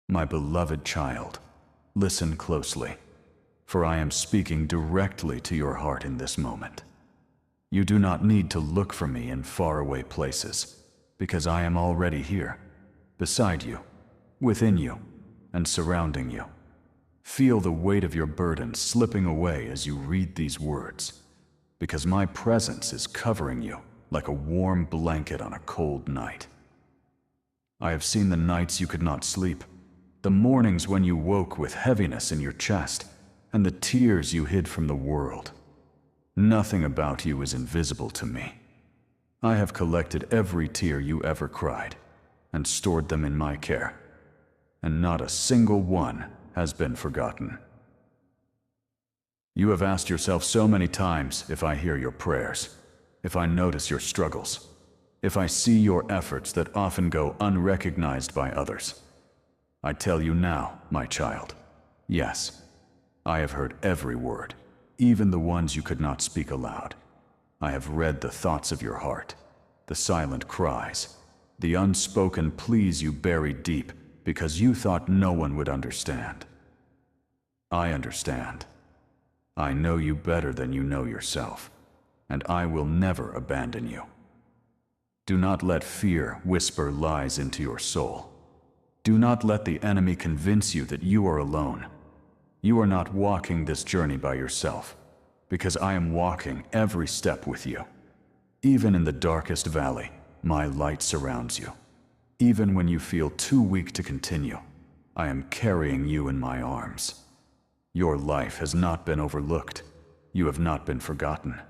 My beloved child, listen closely, for I am speaking directly to your heart in this moment. You do not need to look for me in faraway places, because I am already here, beside you, within you, and surrounding you. Feel the weight of your burden slipping away as you read these words, because my presence is covering you like a warm blanket on a cold night. I have seen the nights you could not sleep, the mornings when you woke with heaviness in your chest, and the tears you hid from the world. Nothing about you is invisible to me. I have collected every tear you ever cried and stored them in my care, and not a single one has been forgotten. You have asked yourself so many times if I hear your prayers, if I notice your struggles, if I see your efforts that often go unrecognized by others. I tell you now, my child, yes, I have heard every word, even the ones you could not speak aloud. I have read the thoughts of your heart, the silent cries, the unspoken pleas you buried deep because you thought no one would understand. I understand. I know you better than you know yourself, and I will never abandon you. Do not let fear whisper lies into your soul. Do not let the enemy convince you that you are alone. You are not walking this journey by yourself, because I am walking every step with you. Even in the darkest valley, my light surrounds you. Even when you feel too weak to continue, I am carrying you in my arms. Your life has not been overlooked. You have not been forgotten.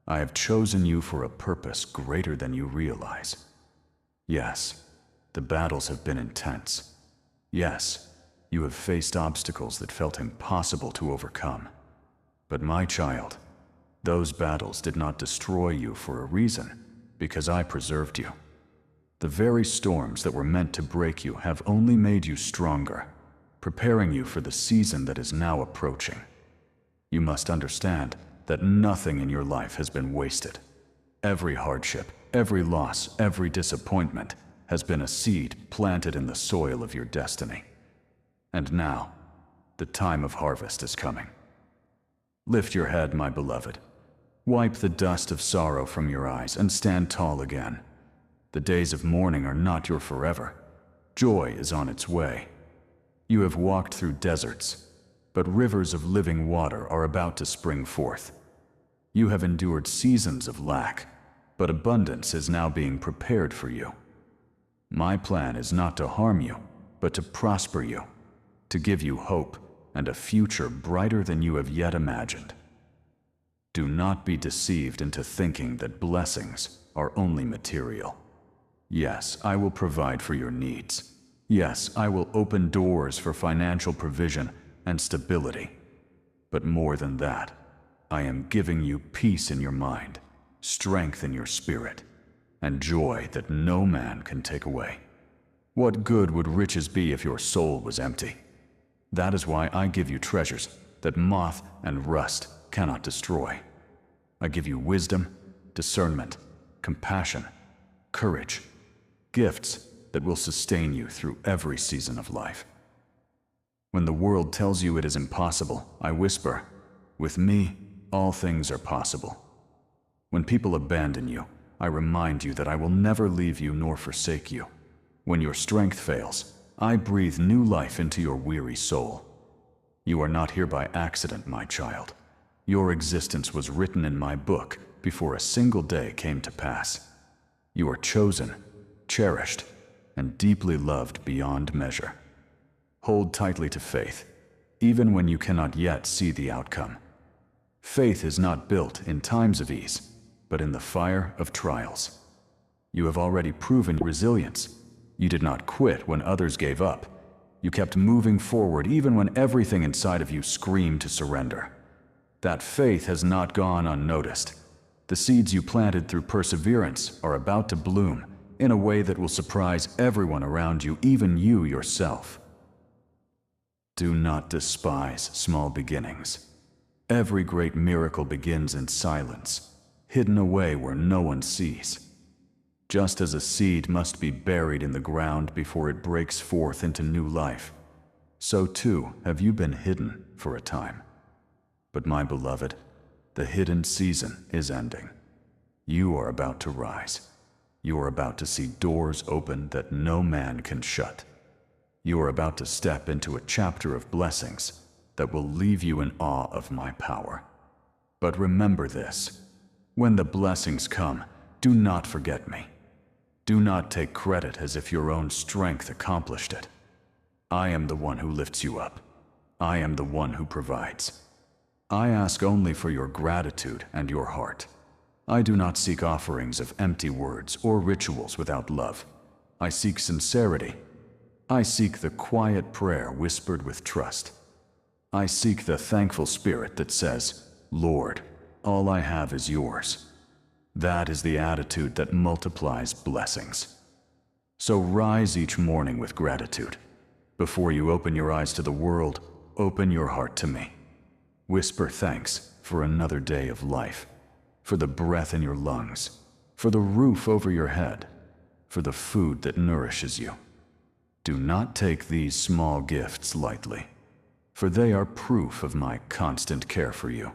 I have chosen you for a purpose greater than you realize. Yes, the battles have been intense. Yes, you have faced obstacles that felt impossible to overcome. But my child, those battles did not destroy you for a reason, because I preserved you. The very storms that were meant to break you have only made you stronger, preparing you for the season that is now approaching. You must understand that nothing in your life has been wasted. Every hardship, every loss, every disappointment has been a seed planted in the soil of your destiny. And now, the time of harvest is coming. Lift your head, my beloved. Wipe the dust of sorrow from your eyes and stand tall again. The days of mourning are not your forever. Joy is on its way. You have walked through deserts, but rivers of living water are about to spring forth. You have endured seasons of lack, but abundance is now being prepared for you. My plan is not to harm you, but to prosper you, to give you hope and a future brighter than you have yet imagined. Do not be deceived into thinking that blessings are only material. Yes, I will provide for your needs. Yes, I will open doors for financial provision and stability. But more than that, I am giving you peace in your mind, strength in your spirit, and joy that no man can take away. What good would riches be if your soul was empty? That is why I give you treasures that moth and rust cannot destroy. I give you wisdom, discernment, compassion, courage, gifts that will sustain you through every season of life. When the world tells you it is impossible, I whisper, with me, all things are possible. When people abandon you, I remind you that I will never leave you nor forsake you. When your strength fails, I breathe new life into your weary soul. You are not here by accident, my child. Your existence was written in my book before a single day came to pass. You are chosen, cherished, and deeply loved beyond measure. Hold tightly to faith, even when you cannot yet see the outcome. Faith is not built in times of ease, but in the fire of trials. You have already proven resilience. You did not quit when others gave up. You kept moving forward even when everything inside of you screamed to surrender. That faith has not gone unnoticed. The seeds you planted through perseverance are about to bloom in a way that will surprise everyone around you, even you yourself. Do not despise small beginnings. Every great miracle begins in silence, hidden away where no one sees. Just as a seed must be buried in the ground before it breaks forth into new life, so too have you been hidden for a time. But my beloved, the hidden season is ending. You are about to rise. You are about to see doors open that no man can shut. You are about to step into a chapter of blessings that will leave you in awe of my power. But remember this: when the blessings come, do not forget me. Do not take credit as if your own strength accomplished it. I am the one who lifts you up. I am the one who provides. I ask only for your gratitude and your heart. I do not seek offerings of empty words or rituals without love. I seek sincerity. I seek the quiet prayer whispered with trust. I seek the thankful spirit that says, "Lord, all I have is yours." That is the attitude that multiplies blessings. So rise each morning with gratitude. Before you open your eyes to the world, open your heart to me. Whisper thanks for another day of life, for the breath in your lungs, for the roof over your head, for the food that nourishes you. Do not take these small gifts lightly, for they are proof of my constant care for you.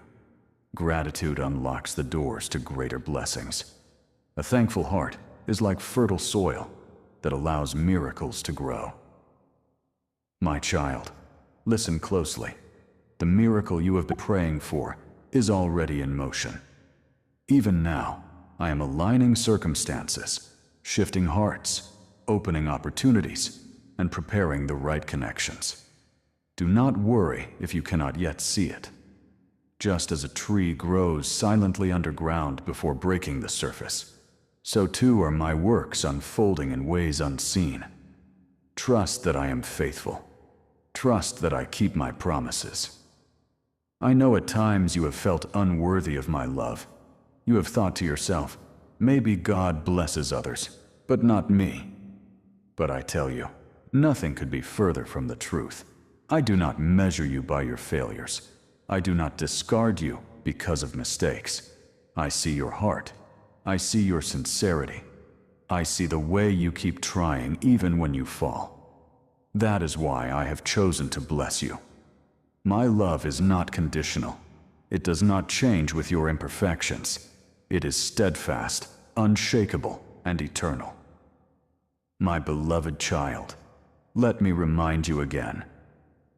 Gratitude unlocks the doors to greater blessings. A thankful heart is like fertile soil that allows miracles to grow. My child, listen closely. The miracle you have been praying for is already in motion. Even now, I am aligning circumstances, shifting hearts, opening opportunities, and preparing the right connections. Do not worry if you cannot yet see it. Just as a tree grows silently underground before breaking the surface, so too are my works unfolding in ways unseen. Trust that I am faithful. Trust that I keep my promises. I know at times you have felt unworthy of my love. You have thought to yourself, maybe God blesses others, but not me. But I tell you, nothing could be further from the truth. I do not measure you by your failures. I do not discard you because of mistakes. I see your heart. I see your sincerity. I see the way you keep trying even when you fall. That is why I have chosen to bless you. My love is not conditional. It does not change with your imperfections. It is steadfast, unshakable, and eternal. My beloved child, let me remind you again.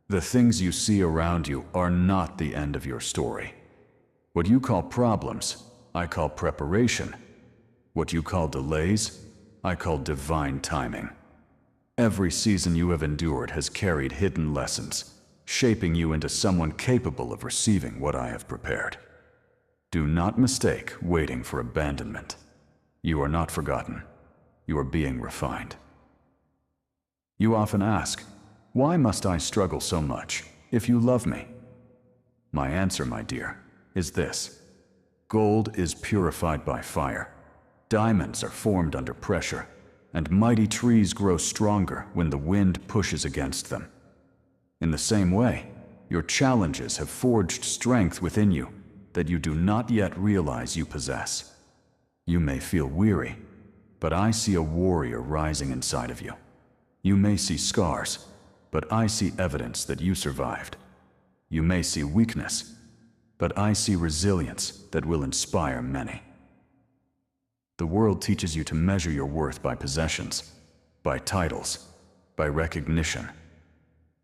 The things you see around you are not the end of your story. What you call problems, I call preparation. What you call delays, I call divine timing. Every season you have endured has carried hidden lessons, shaping you into someone capable of receiving what I have prepared. Do not mistake waiting for abandonment. You are not forgotten. You are being refined. You often ask, why must I struggle so much if you love me? My answer, my dear, is this: gold is purified by fire, diamonds are formed under pressure, and mighty trees grow stronger when the wind pushes against them. In the same way, your challenges have forged strength within you that you do not yet realize you possess. You may feel weary, but I see a warrior rising inside of you. You may see scars, but I see evidence that you survived. You may see weakness, but I see resilience that will inspire many. The world teaches you to measure your worth by possessions, by titles, by recognition.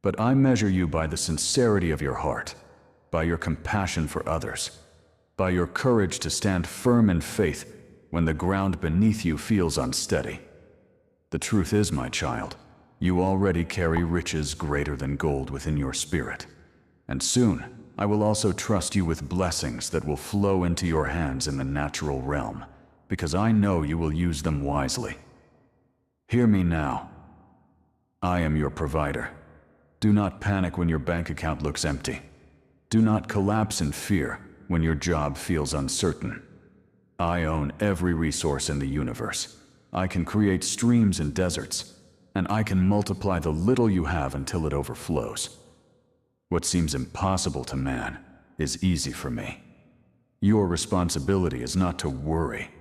But I measure you by the sincerity of your heart, by your compassion for others, by your courage to stand firm in faith when the ground beneath you feels unsteady. The truth is, my child, you already carry riches greater than gold within your spirit. And soon, I will also trust you with blessings that will flow into your hands in the natural realm, because I know you will use them wisely. Hear me now. I am your provider. Do not panic when your bank account looks empty. Do not collapse in fear when your job feels uncertain. I own every resource in the universe. I can create streams and deserts, and I can multiply the little you have until it overflows. What seems impossible to man is easy for me. Your responsibility is not to worry,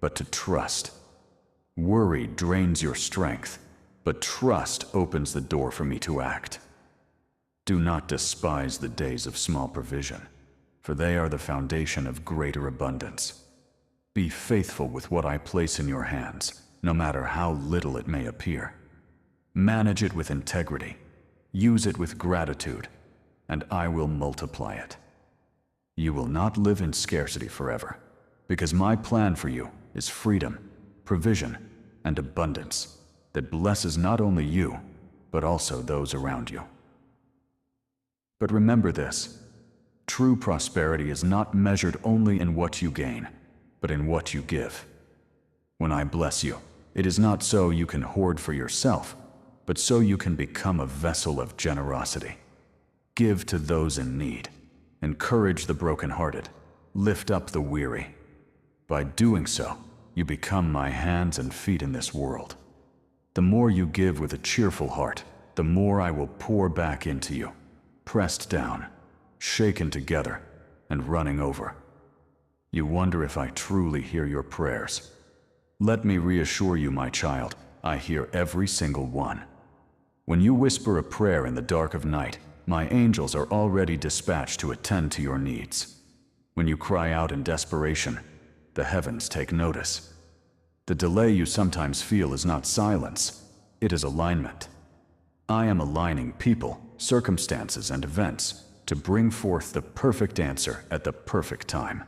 but to trust. Worry drains your strength, but trust opens the door for me to act. Do not despise the days of small provision, for they are the foundation of greater abundance. Be faithful with what I place in your hands, no matter how little it may appear. Manage it with integrity, use it with gratitude, and I will multiply it. You will not live in scarcity forever, because my plan for you is freedom, provision, and abundance that blesses not only you, but also those around you. But remember this: true prosperity is not measured only in what you gain, but in what you give. When I bless you, it is not so you can hoard for yourself, but so you can become a vessel of generosity. Give to those in need, encourage the brokenhearted, lift up the weary. By doing so, you become my hands and feet in this world. The more you give with a cheerful heart, the more I will pour back into you, pressed down, shaken together, and running over. You wonder if I truly hear your prayers. Let me reassure you, my child, I hear every single one. When you whisper a prayer in the dark of night, my angels are already dispatched to attend to your needs. When you cry out in desperation, the heavens take notice. The delay you sometimes feel is not silence, it is alignment. I am aligning people, circumstances, and events to bring forth the perfect answer at the perfect time.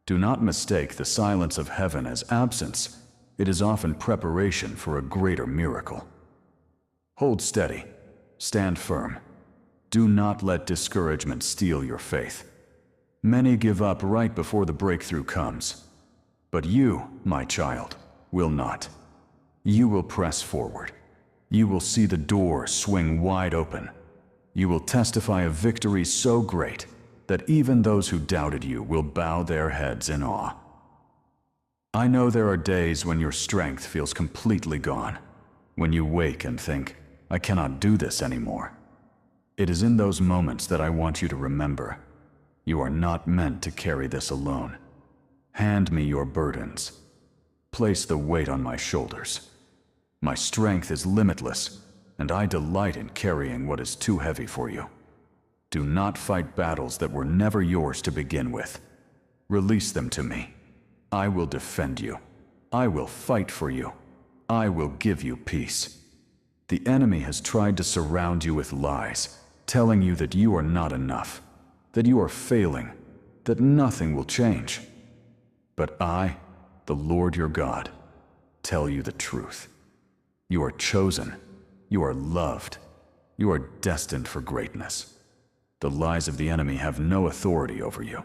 Do not mistake the silence of heaven as absence. It is often preparation for a greater miracle. Hold steady, stand firm. Do not let discouragement steal your faith. Many give up right before the breakthrough comes. But you, my child, will not. You will press forward. You will see the door swing wide open. You will testify of victory so great that even those who doubted you will bow their heads in awe. I know there are days when your strength feels completely gone, when you wake and think, I cannot do this anymore. It is in those moments that I want you to remember, you are not meant to carry this alone. Hand me your burdens. Place the weight on my shoulders. My strength is limitless, and I delight in carrying what is too heavy for you. Do not fight battles that were never yours to begin with. Release them to me. I will defend you. I will fight for you. I will give you peace. The enemy has tried to surround you with lies, telling you that you are not enough, that you are failing, that nothing will change. But I, the Lord your God, tell you the truth. You are chosen. You are loved. You are destined for greatness. The lies of the enemy have no authority over you.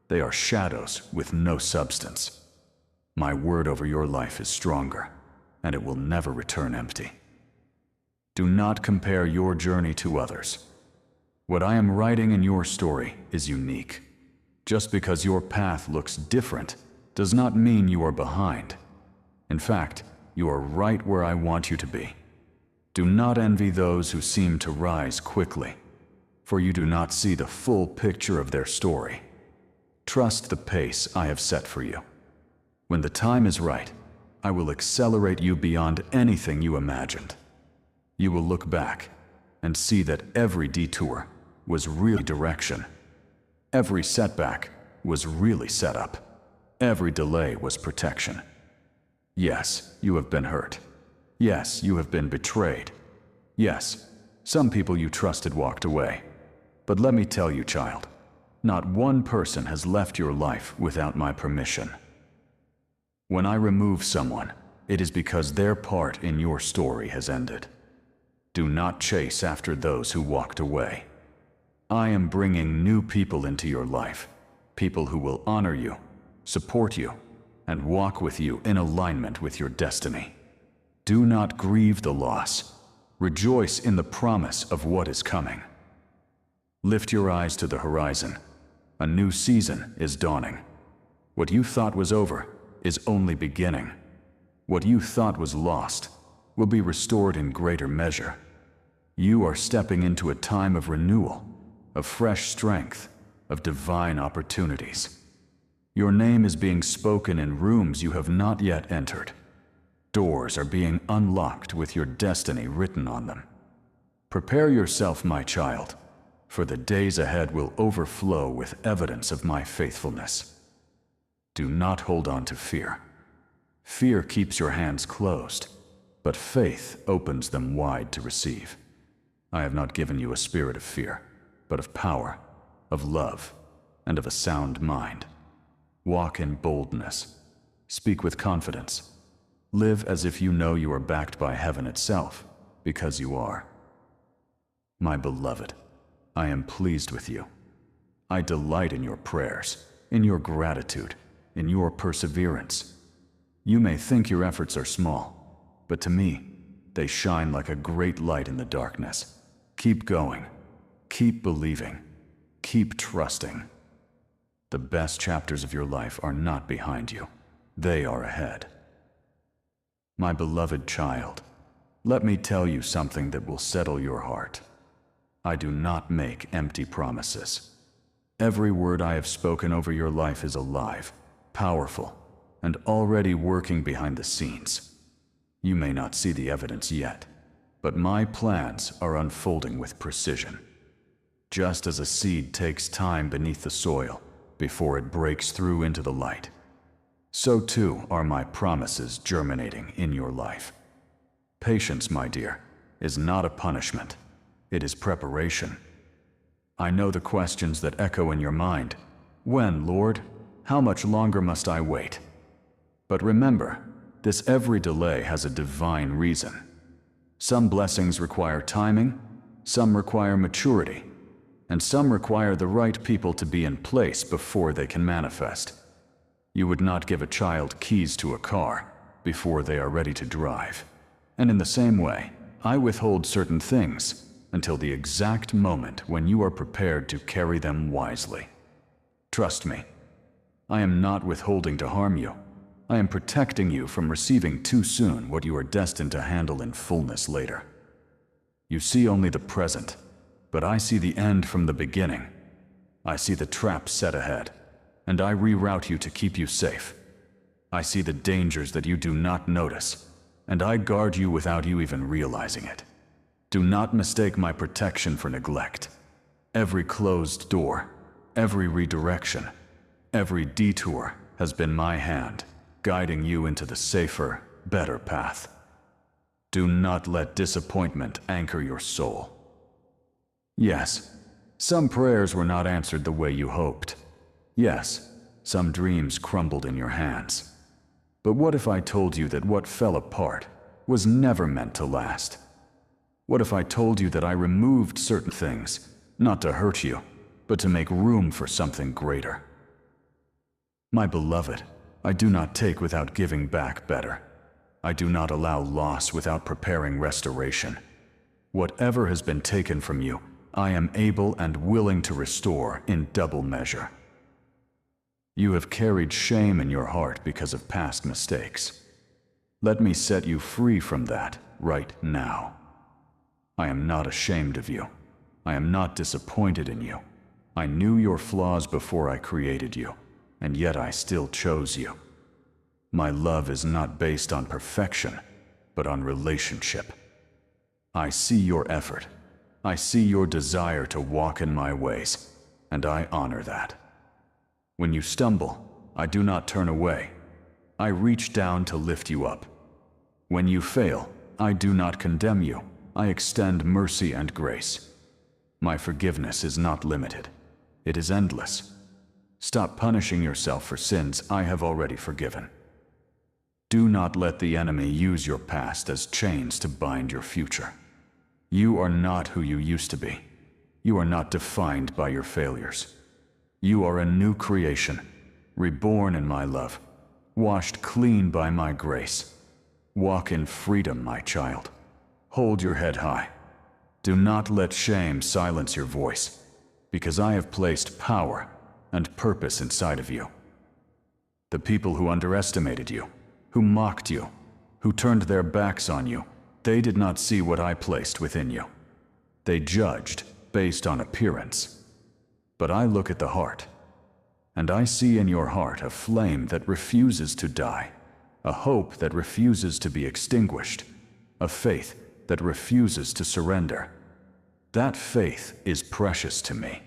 They are shadows with no substance. My word over your life is stronger, and it will never return empty. Do not compare your journey to others. What I am writing in your story is unique. Just because your path looks different does not mean you are behind. In fact, you are right where I want you to be. Do not envy those who seem to rise quickly, for you do not see the full picture of their story. Trust the pace I have set for you. When the time is right, I will accelerate you beyond anything you imagined. You will look back and see that every detour was really direction. Every setback was really setup. Every delay was protection. Yes, you have been hurt. Yes, you have been betrayed. Yes, some people you trusted walked away. But let me tell you, child, not one person has left your life without my permission. When I remove someone, it is because their part in your story has ended. Do not chase after those who walked away. I am bringing new people into your life, people who will honor you, support you, and walk with you in alignment with your destiny. Do not grieve the loss. Rejoice in the promise of what is coming. Lift your eyes to the horizon. A new season is dawning. What you thought was over is only beginning. What you thought was lost will be restored in greater measure. You are stepping into a time of renewal, of fresh strength, of divine opportunities. Your name is being spoken in rooms you have not yet entered. Doors are being unlocked with your destiny written on them. Prepare yourself, my child, for the days ahead will overflow with evidence of my faithfulness. Do not hold on to fear. Fear keeps your hands closed, but faith opens them wide to receive. I have not given you a spirit of fear, but of power, of love, and of a sound mind. Walk in boldness. Speak with confidence. Live as if you know you are backed by heaven itself, because you are. My beloved, I am pleased with you. I delight in your prayers, in your gratitude, in your perseverance. You may think your efforts are small, but to me, they shine like a great light in the darkness. Keep going. Keep believing. Keep trusting. The best chapters of your life are not behind you. They are ahead. My beloved child, let me tell you something that will settle your heart. I do not make empty promises. Every word I have spoken over your life is alive, powerful, and already working behind the scenes. You may not see the evidence yet, but my plans are unfolding with precision. Just as a seed takes time beneath the soil before it breaks through into the light, so too are my promises germinating in your life. Patience, my dear, is not a punishment. It is preparation. I know the questions that echo in your mind. When, Lord? How much longer must I wait? But remember, this every delay has a divine reason. Some blessings require timing, some require maturity, and some require the right people to be in place before they can manifest. You would not give a child keys to a car before they are ready to drive. And in the same way, I withhold certain things until the exact moment when you are prepared to carry them wisely. Trust me, I am not withholding to harm you. I am protecting you from receiving too soon what you are destined to handle in fullness later. You see only the present, but I see the end from the beginning. I see the trap set ahead, and I reroute you to keep you safe. I see the dangers that you do not notice, and I guard you without you even realizing it. Do not mistake my protection for neglect. Every closed door, every redirection, every detour has been my hand, guiding you into the safer, better path. Do not let disappointment anchor your soul. Yes, some prayers were not answered the way you hoped. Yes, some dreams crumbled in your hands. But what if I told you that what fell apart was never meant to last? What if I told you that I removed certain things, not to hurt you, but to make room for something greater? My beloved, I do not take without giving back better. I do not allow loss without preparing restoration. Whatever has been taken from you, I am able and willing to restore in double measure. You have carried shame in your heart because of past mistakes. Let me set you free from that right now. I am not ashamed of you. I am not disappointed in you. I knew your flaws before I created you, and yet I still chose you. My love is not based on perfection, but on relationship. I see your effort. I see your desire to walk in my ways, and I honor that. When you stumble, I do not turn away. I reach down to lift you up. When you fail, I do not condemn you. I extend mercy and grace. My forgiveness is not limited. It is endless. Stop punishing yourself for sins I have already forgiven. Do not let the enemy use your past as chains to bind your future. You are not who you used to be. You are not defined by your failures. You are a new creation, reborn in my love, washed clean by my grace. Walk in freedom, my child. Hold your head high. Do not let shame silence your voice, because I have placed power and purpose inside of you. The people who underestimated you, who mocked you, who turned their backs on you, they did not see what I placed within you. They judged based on appearance. But I look at the heart, and I see in your heart a flame that refuses to die, a hope that refuses to be extinguished, a faith that refuses to surrender. That faith is precious to me.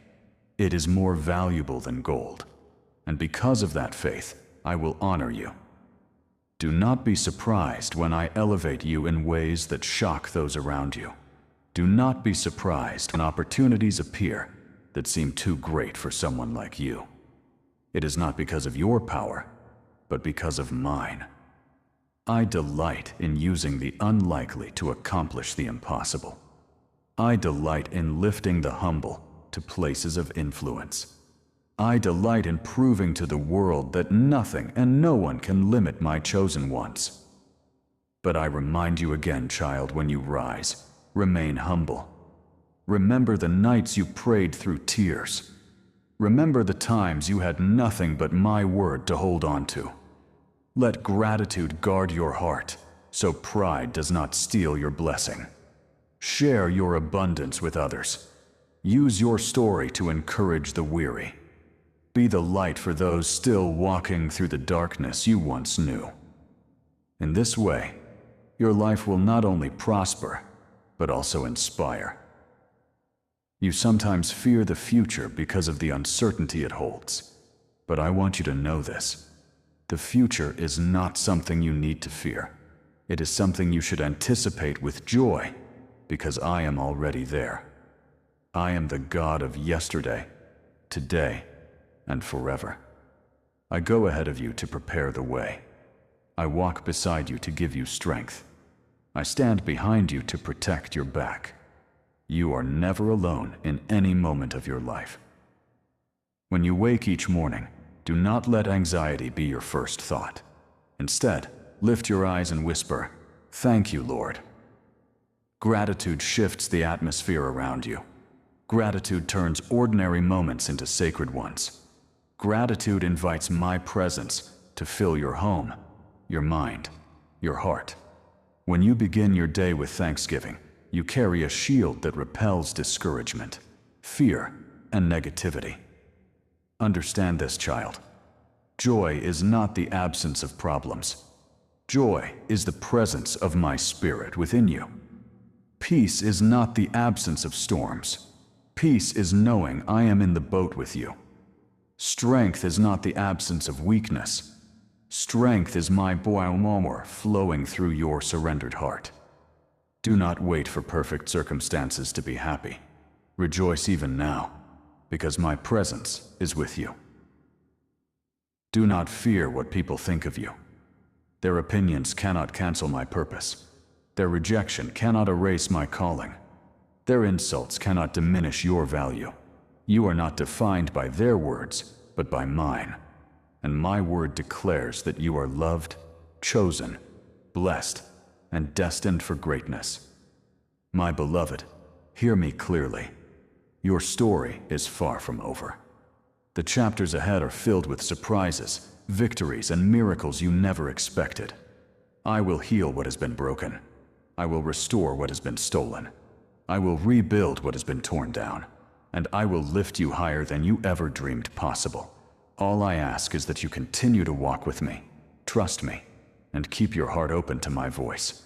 It is more valuable than gold. And because of that faith, I will honor you. Do not be surprised when I elevate you in ways that shock those around you. Do not be surprised when opportunities appear that seem too great for someone like you. It is not because of your power, but because of mine. I delight in using the unlikely to accomplish the impossible. I delight in lifting the humble to places of influence. I delight in proving to the world that nothing and no one can limit my chosen ones. But I remind you again, child, when you rise, remain humble. Remember the nights you prayed through tears. Remember the times you had nothing but my word to hold on to. Let gratitude guard your heart, so pride does not steal your blessing. Share your abundance with others. Use your story to encourage the weary. Be the light for those still walking through the darkness you once knew. In this way, your life will not only prosper, but also inspire. You sometimes fear the future because of the uncertainty it holds, but I want you to know this. The future is not something you need to fear. It is something you should anticipate with joy, because I am already there. I am the God of yesterday, today, and forever. I go ahead of you to prepare the way. I walk beside you to give you strength. I stand behind you to protect your back. You are never alone in any moment of your life. When you wake each morning, do not let anxiety be your first thought. Instead, lift your eyes and whisper, "Thank you, Lord." Gratitude shifts the atmosphere around you. Gratitude turns ordinary moments into sacred ones. Gratitude invites my presence to fill your home, your mind, your heart. When you begin your day with thanksgiving, you carry a shield that repels discouragement, fear, and negativity. Understand this, child. Joy is not the absence of problems. Joy is the presence of my spirit within you. Peace is not the absence of storms. Peace is knowing I am in the boat with you. Strength is not the absence of weakness. Strength is my 𝙂𝙤𝙙𝙨 flowing through your surrendered heart. Do not wait for perfect circumstances to be happy. Rejoice even now, because my presence is with you. Do not fear what people think of you. Their opinions cannot cancel my purpose. Their rejection cannot erase my calling. Their insults cannot diminish your value. You are not defined by their words, but by mine. And my word declares that you are loved, chosen, blessed, and destined for greatness. My beloved, hear me clearly. Your story is far from over. The chapters ahead are filled with surprises, victories, and miracles you never expected. I will heal what has been broken. I will restore what has been stolen. I will rebuild what has been torn down. And I will lift you higher than you ever dreamed possible. All I ask is that you continue to walk with me, trust me, and keep your heart open to my voice.